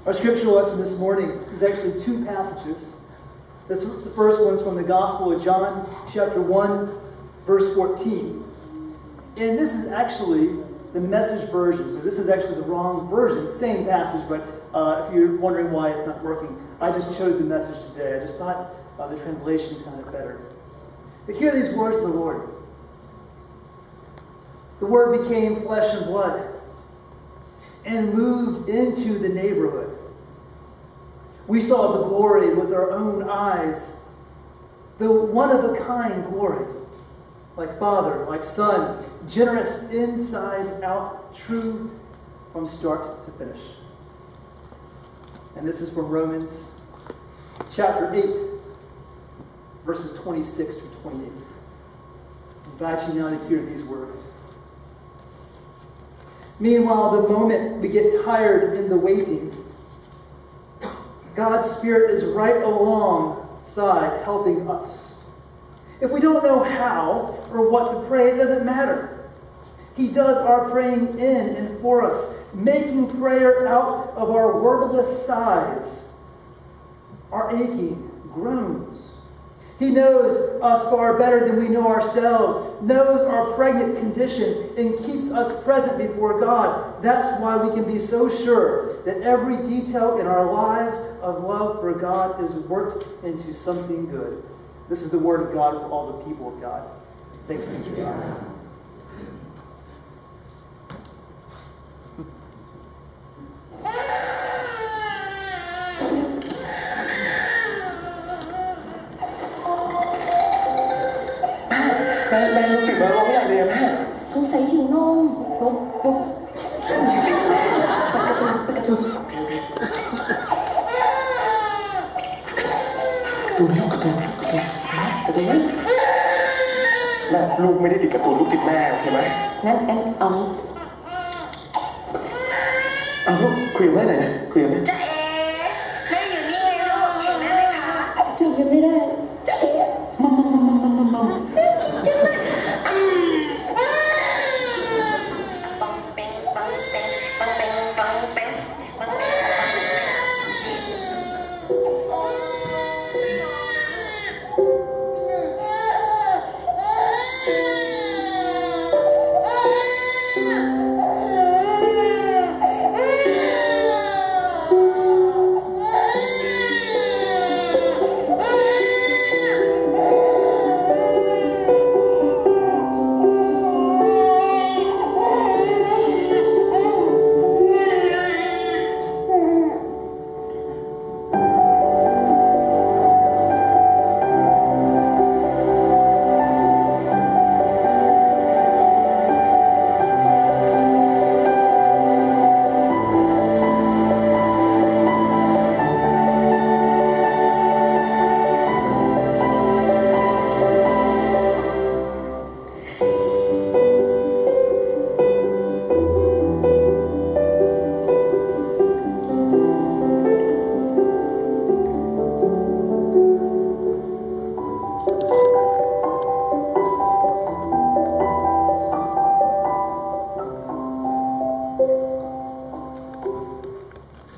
Our scripture lesson this morning is actually two passages. The first one is from the Gospel of John, chapter 1, verse 14. And this is actually the Message version, so this is actually the wrong version. Same passage, but if you're wondering why it's not working, I just chose the Message today. I just thought the translation sounded better. But hear these words of the Lord. The Word became flesh and blood and moved into the neighborhood. We saw the glory with our own eyes, the one-of-a-kind glory, like Father, like Son, generous inside out, true from start to finish. And this is from Romans chapter 8, verses 26 through 28. I invite you now to hear these words. Meanwhile, the moment we get tired in the waiting, God's Spirit is right alongside helping us. If we don't know how or what to pray, it doesn't matter. He does our praying in and for us, making prayer out of our wordless sighs, our aching groans. He knows us far better than we know ourselves, knows our pregnant condition, and keeps us present before God. That's why we can be so sure that every detail in our lives of love for God is worked into something good. This is the word of God for all the people of God. Thanks be to God.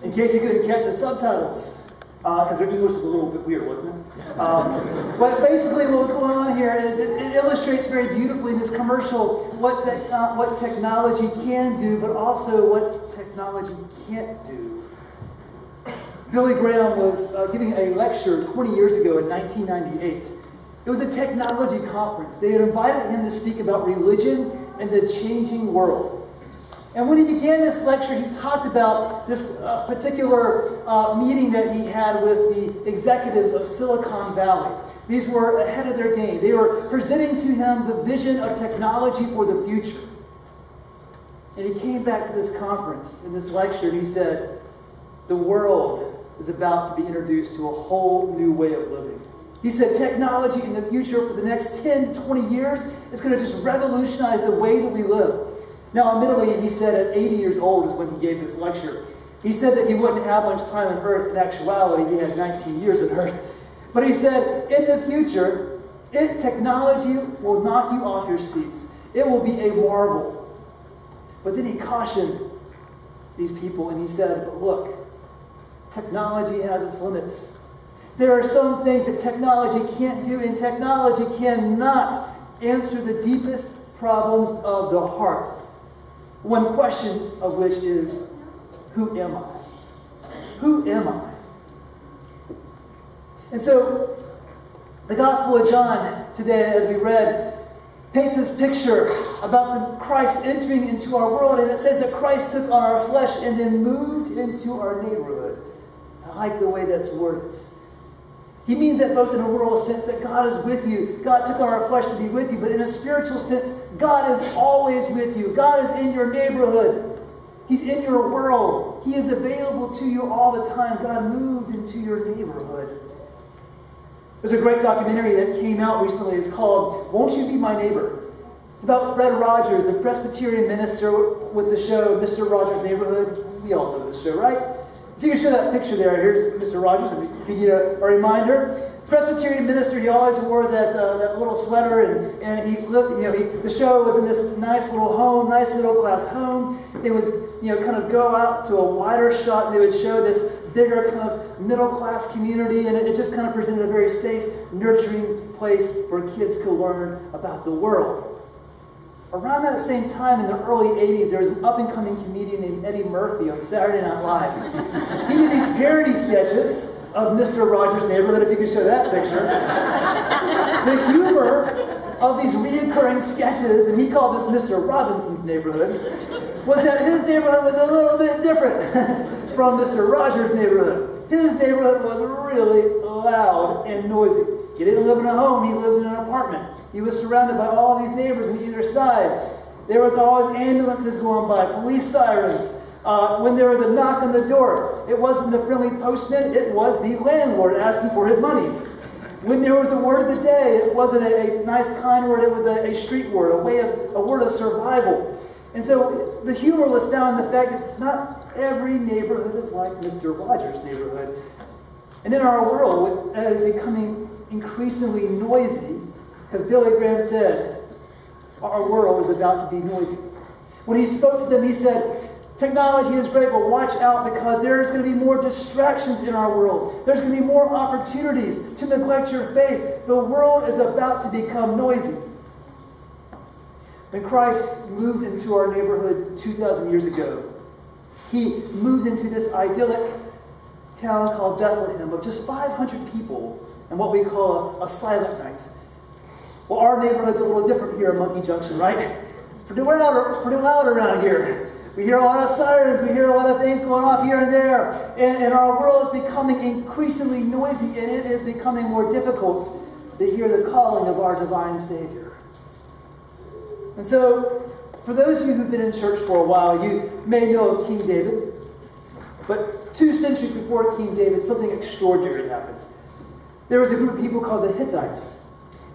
In case you couldn't catch the subtitles, because their English was a little bit weird, wasn't it? But basically what was going on here is it illustrates very beautifully in this commercial what technology can do, but also what technology can't do. Billy Graham was giving a lecture 20 years ago in 1998. It was a technology conference. They had invited him to speak about religion and the changing world. And when he began this lecture, he talked about this particular meeting that he had with the executives of Silicon Valley. These were ahead of their game. They were presenting to him the vision of technology for the future. And he came back to this conference, in this lecture, and he said, the world is about to be introduced to a whole new way of living. He said technology in the future for the next 10, 20 years is going to just revolutionize the way that we live. Now, admittedly, he said at 80 years old is when he gave this lecture. He said that he wouldn't have much time on earth. In actuality, he had 19 years on earth. But he said, in the future, technology will knock you off your seats. It will be a marvel. But then he cautioned these people and he said, but look, technology has its limits. There are some things that technology can't do, and technology cannot answer the deepest problems of the heart. One question of which is, who am I? Who am I? And so, the Gospel of John today, as we read, paints this picture about Christ entering into our world, and it says that Christ took on our flesh and then moved into our neighborhood. I like the way that's worded. He means that both in a world sense that God is with you. God took on our flesh to be with you, but in a spiritual sense, God is always with you. God is in your neighborhood. He's in your world. He is available to you all the time. God moved into your neighborhood. There's a great documentary that came out recently. It's called Won't You Be My Neighbor? It's about Fred Rogers, the Presbyterian minister with the show Mr. Rogers' Neighborhood. We all know this show, right? If you can show that picture there, here's Mr. Rogers, if you need a reminder. Presbyterian minister, he always wore that little sweater, and he lived, the show was in this nice little home, nice middle-class home. They would, kind of go out to a wider shot, and they would show this bigger kind of middle-class community, and it just kind of presented a very safe, nurturing place where kids could learn about the world. Around that same time, in the early 80s, there was an up-and-coming comedian named Eddie Murphy on Saturday Night Live. He did these parody sketches of Mr. Rogers' Neighborhood, if you could show that picture. The humor of these reoccurring sketches, and he called this Mr. Robinson's Neighborhood, was that his neighborhood was a little bit different from Mr. Rogers' neighborhood. His neighborhood was really loud and noisy. He didn't live in a home, he lives in an apartment. He was surrounded by all these neighbors on either side. There was always ambulances going by, police sirens. When there was a knock on the door, it wasn't the friendly postman, it was the landlord asking for his money. When there was a word of the day, it wasn't a nice, kind word, it was a street word, a word of survival. And so the humor was found in the fact that not every neighborhood is like Mr. Rogers' neighborhood. And in our world, it is becoming increasingly noisy, because Billy Graham said, our world is about to be noisy. When he spoke to them, he said, technology is great, but watch out because there's going to be more distractions in our world. There's going to be more opportunities to neglect your faith. The world is about to become noisy. When Christ moved into our neighborhood 2,000 years ago, he moved into this idyllic town called Bethlehem of just 500 people and what we call a silent night. Well, our neighborhood's a little different here in Monkey Junction, right? It's pretty loud around here. We hear a lot of sirens, we hear a lot of things going off here and there, and our world is becoming increasingly noisy, and it is becoming more difficult to hear the calling of our divine Savior. And so, for those of you who've been in church for a while, you may know of King David, but 2 centuries before King David, something extraordinary happened. There was a group of people called the Hittites,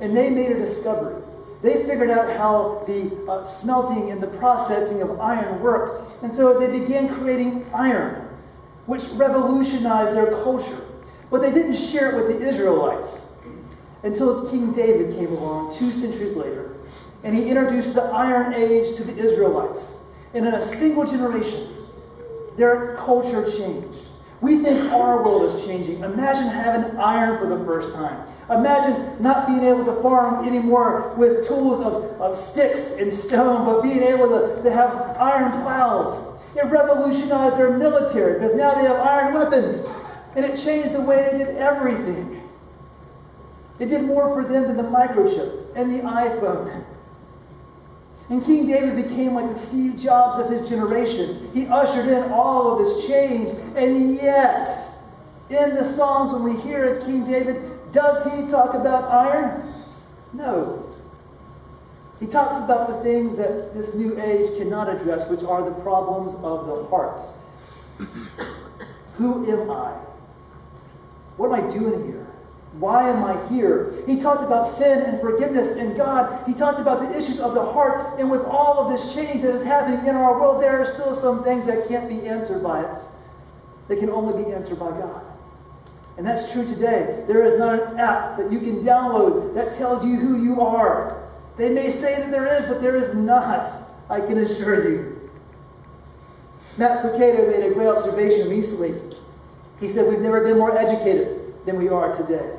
and they made a discovery. They figured out how the smelting and the processing of iron worked. And so they began creating iron, which revolutionized their culture. But they didn't share it with the Israelites until King David came along 2 centuries later. And he introduced the Iron Age to the Israelites. And in a single generation, their culture changed. We think our world is changing. Imagine having iron for the first time. Imagine not being able to farm anymore with tools of sticks and stone, but being able to have iron plows. It revolutionized their military because now they have iron weapons. And it changed the way they did everything. It did more for them than the microchip and the iPhone. And King David became like the Steve Jobs of his generation. He ushered in all of this change. And yet, in the Psalms, when we hear of King David, does he talk about iron? No. He talks about the things that this new age cannot address, which are the problems of the heart. Who am I? What am I doing here? Why am I here? He talked about sin and forgiveness and God. He talked about the issues of the heart. And with all of this change that is happening in our world, there are still some things that can't be answered by it. They can only be answered by God. And that's true today. There is not an app that you can download that tells you who you are. They may say that there is, but there is not. I can assure you. Matt Cicada made a great observation recently. He said, we've never been more educated than we are today.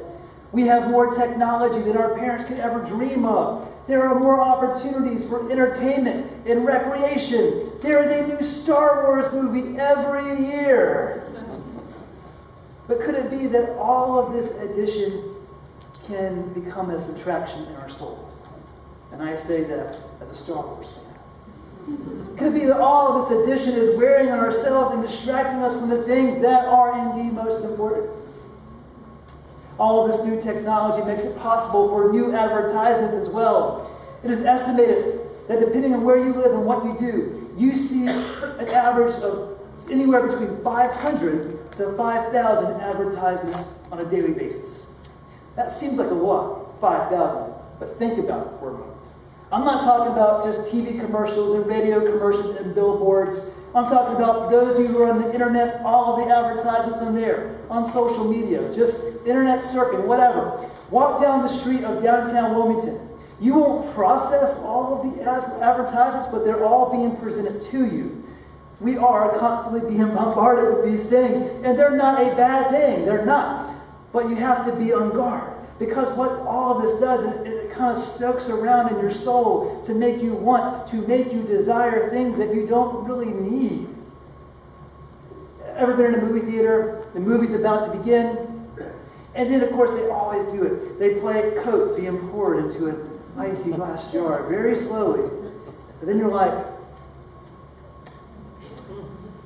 We have more technology than our parents could ever dream of. There are more opportunities for entertainment and recreation. There is a new Star Wars movie every year. But could it be that all of this addition can become a subtraction in our soul? And I say that as a Star Wars fan. Could it be that all of this addition is wearing on ourselves and distracting us from the things that are indeed most important? All of this new technology makes it possible for new advertisements as well. It is estimated that depending on where you live and what you do, you see an average of anywhere between 500 to 5,000 advertisements on a daily basis. That seems like a lot, 5,000, but think about it for a moment. I'm not talking about just TV commercials and radio commercials and billboards. I'm talking about those who are on the internet, all of the advertisements on there, on social media, just internet surfing, whatever. Walk down the street of downtown Wilmington. You won't process all of the advertisements, but they're all being presented to you. We are constantly being bombarded with these things, and they're not a bad thing. They're not. But you have to be on guard, because what all of this does is it kind of stokes around in your soul to make you want, to make you desire things that you don't really need. Ever been in a movie theater? The movie's about to begin, and then of course they always do it. They play Coke being poured into an icy glass jar very slowly. But then you're like,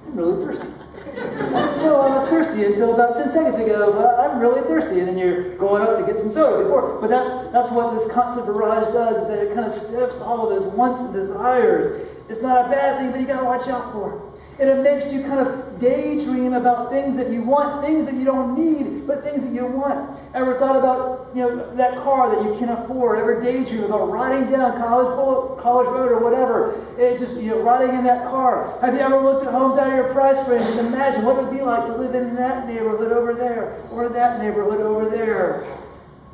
I'm really thirsty. No, I was thirsty until about 10 seconds ago, but I'm really thirsty. And then you're going up to get some soda before. But that's what this constant barrage does, is that it kind of stokes all of those wants and desires. It's not a bad thing, but you got to watch out for it. And it makes you kind of daydream about things that you want, things that you don't need, but things that you want. Ever thought about, that car that you can afford? Ever daydream about riding down College Road or whatever? It just, riding in that car. Have you ever looked at homes out of your price range and imagined what it would be like to live in that neighborhood over there or that neighborhood over there?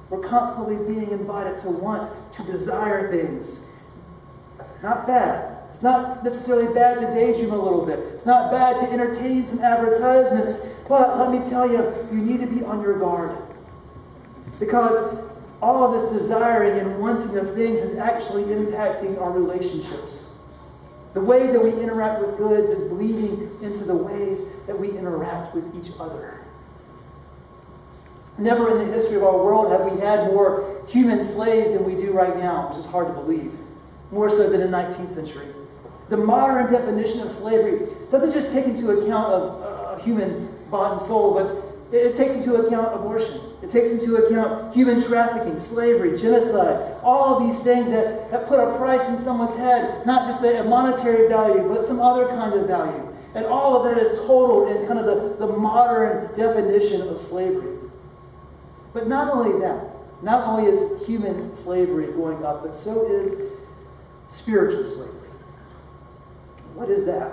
We're constantly being invited to want, to desire things. Not bad. It's not necessarily bad to daydream a little bit. It's not bad to entertain some advertisements. But let me tell you, you need to be on your guard. Because all of this desiring and wanting of things is actually impacting our relationships. The way that we interact with goods is bleeding into the ways that we interact with each other. Never in the history of our world have we had more human slaves than we do right now, which is hard to believe. More so than in the 19th century. The modern definition of slavery doesn't just take into account of human body and soul, but it takes into account abortion. It takes into account human trafficking, slavery, genocide, all of these things that put a price in someone's head, not just a monetary value, but some other kind of value. And all of that is total in kind of the modern definition of slavery. But not only that, not only is human slavery going up, but so is spiritual slavery. What is that?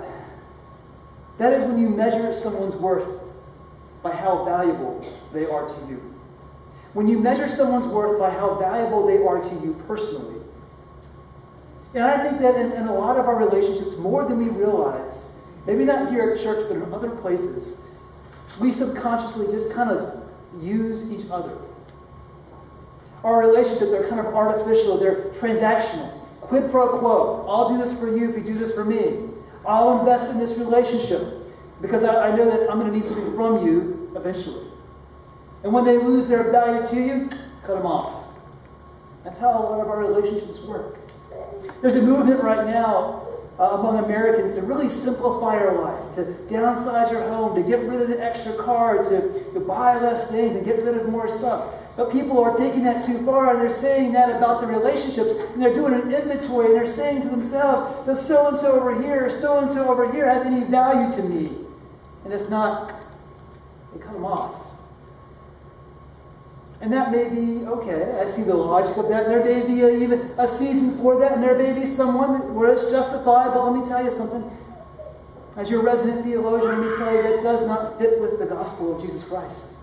That is when you measure someone's worth by how valuable they are to you. When you measure someone's worth by how valuable they are to you personally. And I think that in a lot of our relationships, more than we realize, maybe not here at church, but in other places, we subconsciously just kind of use each other. Our relationships are kind of artificial. They're transactional. Quid pro quo. I'll do this for you if you do this for me. I'll invest in this relationship because I know that I'm going to need something from you eventually. And when they lose their value to you, cut them off. That's how a lot of our relationships work. There's a movement right now among Americans to really simplify our life, to downsize your home, to get rid of the extra car, to buy less things and get rid of more stuff. But people are taking that too far, and they're saying that about the relationships, and they're doing an inventory, and they're saying to themselves, does so-and-so over here, so-and-so over here have any value to me? And if not, they cut them off. And that may be okay. I see the logic of that. There may be even a season for that, and there may be someone where it's justified, but let me tell you something. As your resident theologian, let me tell you that does not fit with the gospel of Jesus Christ.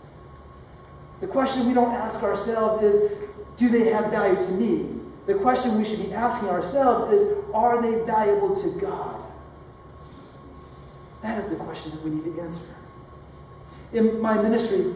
The question we don't ask ourselves is, do they have value to me? The question we should be asking ourselves is, are they valuable to God? That is the question that we need to answer. In my ministry,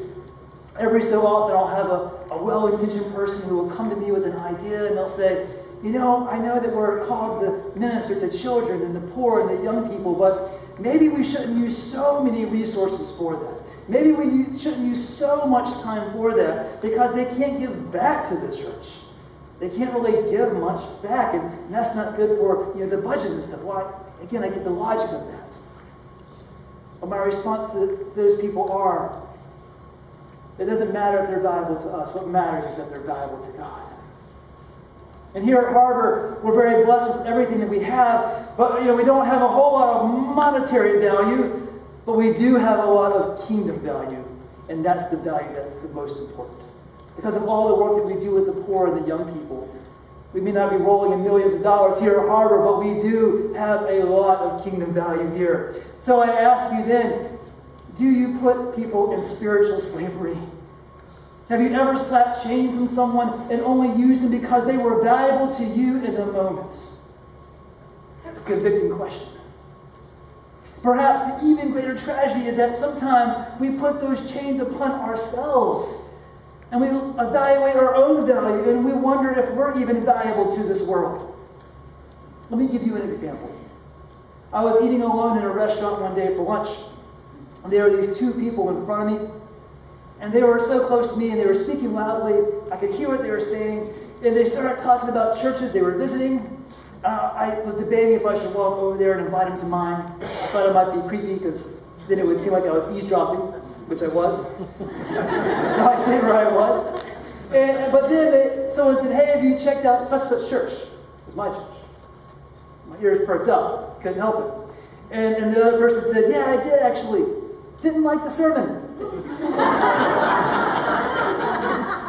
every so often I'll have a well-intentioned person who will come to me with an idea, and they'll say, I know that we're called to minister to children and the poor and the young people, but maybe we shouldn't use so many resources for that. Maybe we shouldn't use so much time for that because they can't give back to the church. They can't really give much back, and that's not good for the budget and stuff. Why? Again, I get the logic of that. But my response to those people are, it doesn't matter if they're valuable to us. What matters is that they're valuable to God. And here at Harbor, we're very blessed with everything that we have, but we don't have a whole lot of monetary value, but we do have a lot of kingdom value, and that's the value that's the most important. Because of all the work that we do with the poor and the young people, we may not be rolling in millions of dollars here at Harbor, but we do have a lot of kingdom value here. So I ask you then, do you put people in spiritual slavery? Have you ever slapped chains on someone and only used them because they were valuable to you in the moment? That's a convicting question. Perhaps the even greater tragedy is that sometimes we put those chains upon ourselves and we evaluate our own value and we wonder if we're even valuable to this world. Let me give you an example. I was eating alone in a restaurant one day for lunch, and there were these two people in front of me. And they were so close to me, and they were speaking loudly. I could hear what they were saying. And they started talking about churches they were visiting. I was debating if I should walk over there and invite them to mine. I thought it might be creepy, because then it would seem like I was eavesdropping, which I was. So I stayed where I was. But then someone said, hey, have you checked out such church? It was my church. So my ears perked up. Couldn't help it. And the other person said, yeah, I did actually. Didn't like the sermon.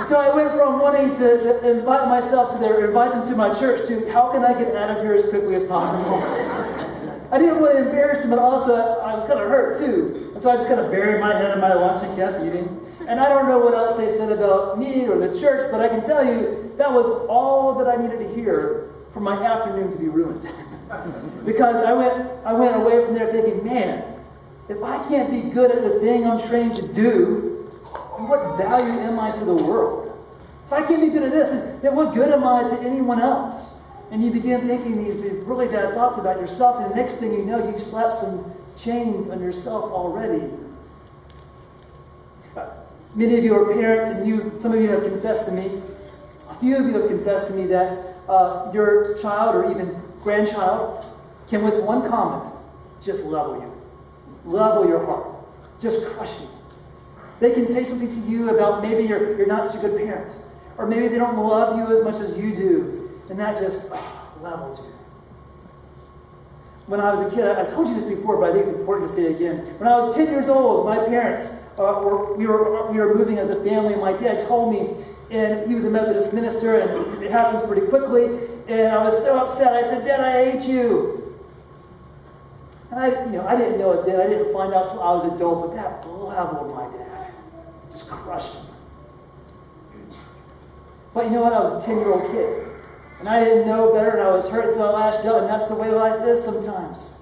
So I went from wanting to invite them to my church to how can I get out of here as quickly as possible. I didn't want to embarrass them, but also I was kind of hurt too. And so I just kind of buried my head in my lunch and kept eating. And I don't know what else they said about me or the church, but I can tell you that was all that I needed to hear for my afternoon to be ruined. Because I went away from there thinking, man, if I can't be good at the thing I'm trained to do, then what value am I to the world? If I can't be good at this, then what good am I to anyone else? And you begin thinking these really bad thoughts about yourself, and the next thing you know, you've slapped some chains on yourself already. Many of you are parents, and some of you have confessed to me, a few of you have confessed to me that your child or even grandchild can, with one comment, just level you. Level your heart. Just crush you. They can say something to you about maybe you're not such a good parent. Or maybe they don't love you as much as you do. And that just levels you. When I was a kid, I told you this before, but I think it's important to say it again. When I was 10 years old, my parents, we were moving as a family, and my dad told me, and he was a Methodist minister, and it happens pretty quickly, and I was so upset. I said, Dad, I hate you. And I didn't know it then. I didn't find out until I was an adult, but that leveled my dad. Just crushed him. But you know what? I was a 10-year-old kid. And I didn't know better, and I was hurt until I lashed out, and that's the way life is sometimes.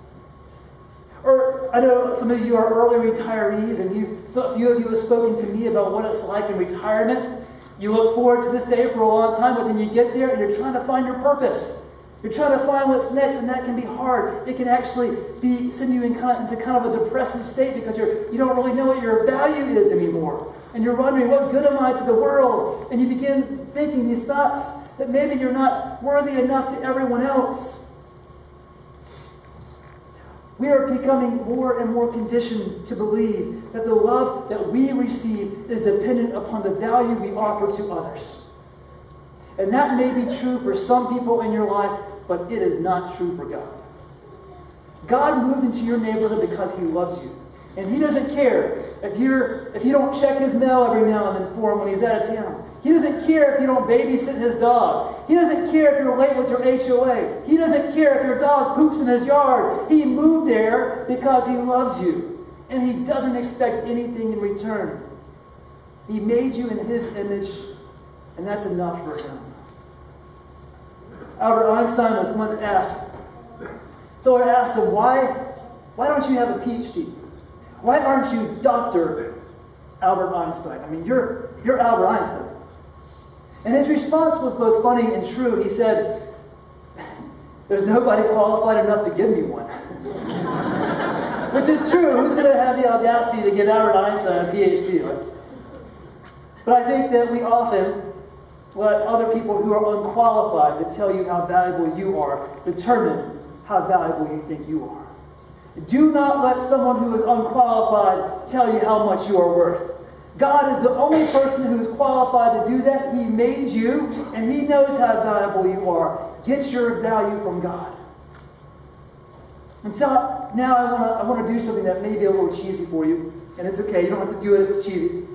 Or I know some of you are early retirees, and so a few of you have spoken to me about what it's like in retirement. You look forward to this day for a long time, but then you get there, and you're trying to find your purpose. You're trying to find what's next, and that can be hard. It can actually send you into kind of a depressive state because you don't really know what your value is anymore. And you're wondering, what good am I to the world? And you begin thinking these thoughts that maybe you're not worthy enough to everyone else. We are becoming more and more conditioned to believe that the love that we receive is dependent upon the value we offer to others. And that may be true for some people in your life, but it is not true for God. God moved into your neighborhood because He loves you. And He doesn't care if you don't check His mail every now and then for Him when He's out of town. He doesn't care if you don't babysit His dog. He doesn't care if you're late with your HOA. He doesn't care if your dog poops in His yard. He moved there because He loves you. And He doesn't expect anything in return. He made you in His image, and that's enough for Him. Albert Einstein was once asked, someone asked him, why don't you have a PhD? Why aren't you Dr. Albert Einstein. I mean, you're Albert Einstein. And his response was both funny and true. He said, there's nobody qualified enough to give me one. Which is true. Who's going to have the audacity to give Albert Einstein a PhD? Right? But I think that we often let other people who are unqualified to tell you how valuable you are determine how valuable you think you are. Do not let someone who is unqualified tell you how much you are worth. God is the only person who is qualified to do that. He made you, and He knows how valuable you are. Get your value from God. And so now I want to do something that may be a little cheesy for you, and it's okay. You don't have to do it if it's cheesy.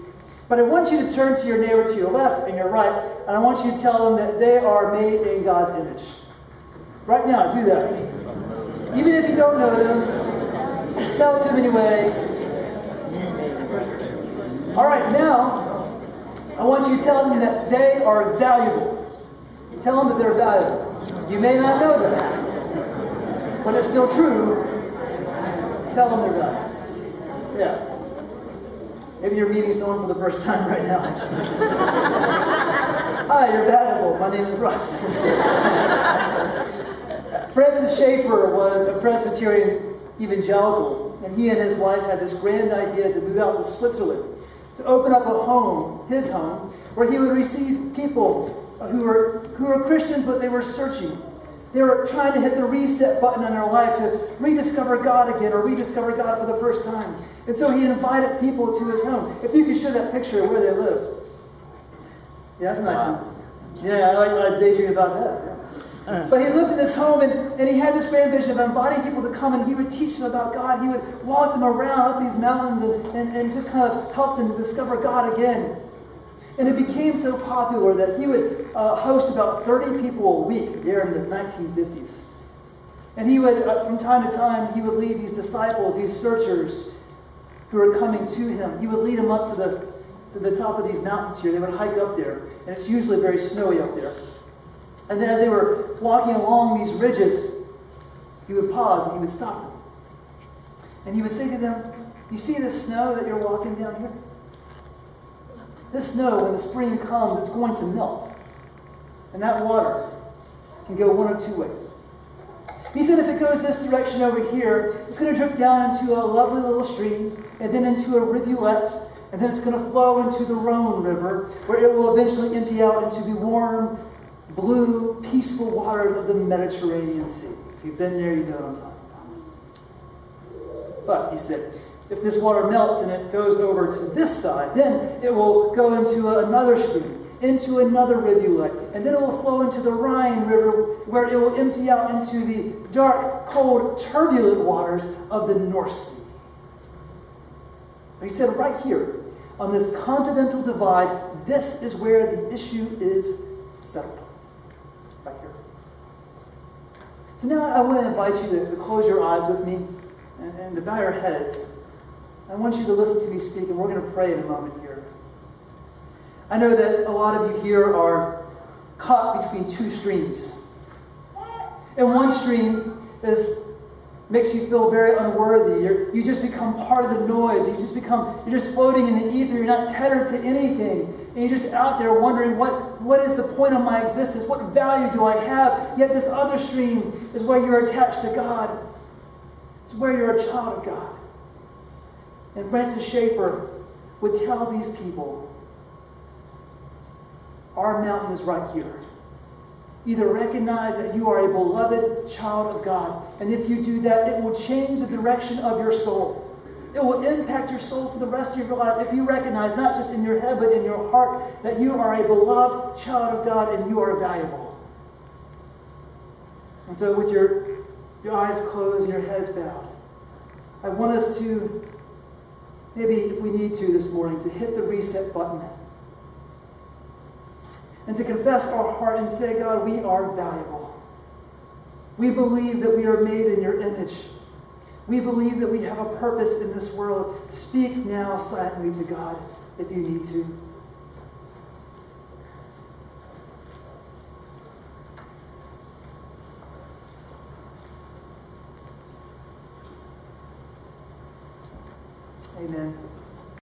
But I want you to turn to your neighbor to your left and your right, and I want you to tell them that they are made in God's image. Right now, do that. Even if you don't know them, tell it to them anyway. All right, now, I want you to tell them that they are valuable. Tell them that they're valuable. You may not know them, but it's still true. Tell them they're valuable. Yeah. Maybe you're meeting someone for the first time right now. Hi, you're valuable. My name is Russ. Francis Schaeffer was a Presbyterian evangelical, and he and his wife had this grand idea to move out to Switzerland, to open up a home, his home, where he would receive people who were Christians, but they were searching. They were trying to hit the reset button in their life to rediscover God again, or rediscover God for the first time. And so he invited people to his home. If you could show that picture of where they lived. Yeah, that's a nice one. Yeah, I daydream about that. But he lived in his home, and he had this grand vision of inviting people to come, and he would teach them about God. He would walk them around up these mountains and just kind of help them to discover God again. And it became so popular that he would host about 30 people a week there in the 1950s. And he would, from time to time, he would lead these disciples, these searchers who were coming to him. He would lead them up to the top of these mountains here. They would hike up there, and it's usually very snowy up there. And then as they were walking along these ridges, he would pause and he would stop them. And he would say to them, you see this snow that you're walking down here? This snow, when the spring comes, it's going to melt. And that water can go one of two ways. He said if it goes this direction over here, it's going to drip down into a lovely little stream, and then into a rivulet, and then it's going to flow into the Rhone River, where it will eventually empty out into the warm, blue, peaceful waters of the Mediterranean Sea. If you've been there, you know what I'm talking about. But, he said, if this water melts and it goes over to this side, then it will go into another stream, into another rivulet, and then it will flow into the Rhine River, where it will empty out into the dark, cold, turbulent waters of the North Sea. He said right here, on this continental divide, this is where the issue is settled. Right here. So now I want to invite you to close your eyes with me and to bow your heads. I want you to listen to me speak, and we're going to pray in a moment here. I know that a lot of you here are caught between two streams. And one stream makes you feel very unworthy. You just become part of the noise. You're just floating in the ether. You're not tethered to anything. And you're just out there wondering, what is the point of my existence? What value do I have? Yet this other stream is where you're attached to God. It's where you're a child of God. And Francis Schaeffer would tell these people, our mountain is right here. Either recognize that you are a beloved child of God, and if you do that, it will change the direction of your soul. It will impact your soul for the rest of your life if you recognize, not just in your head, but in your heart, that you are a beloved child of God and you are valuable. And so with your eyes closed and your heads bowed, I want us to, maybe if we need to this morning, to hit the reset button and to confess our heart and say, God, we are valuable. We believe that we are made in your image. We believe that we have a purpose in this world. Speak now silently to God if you need to. Amen.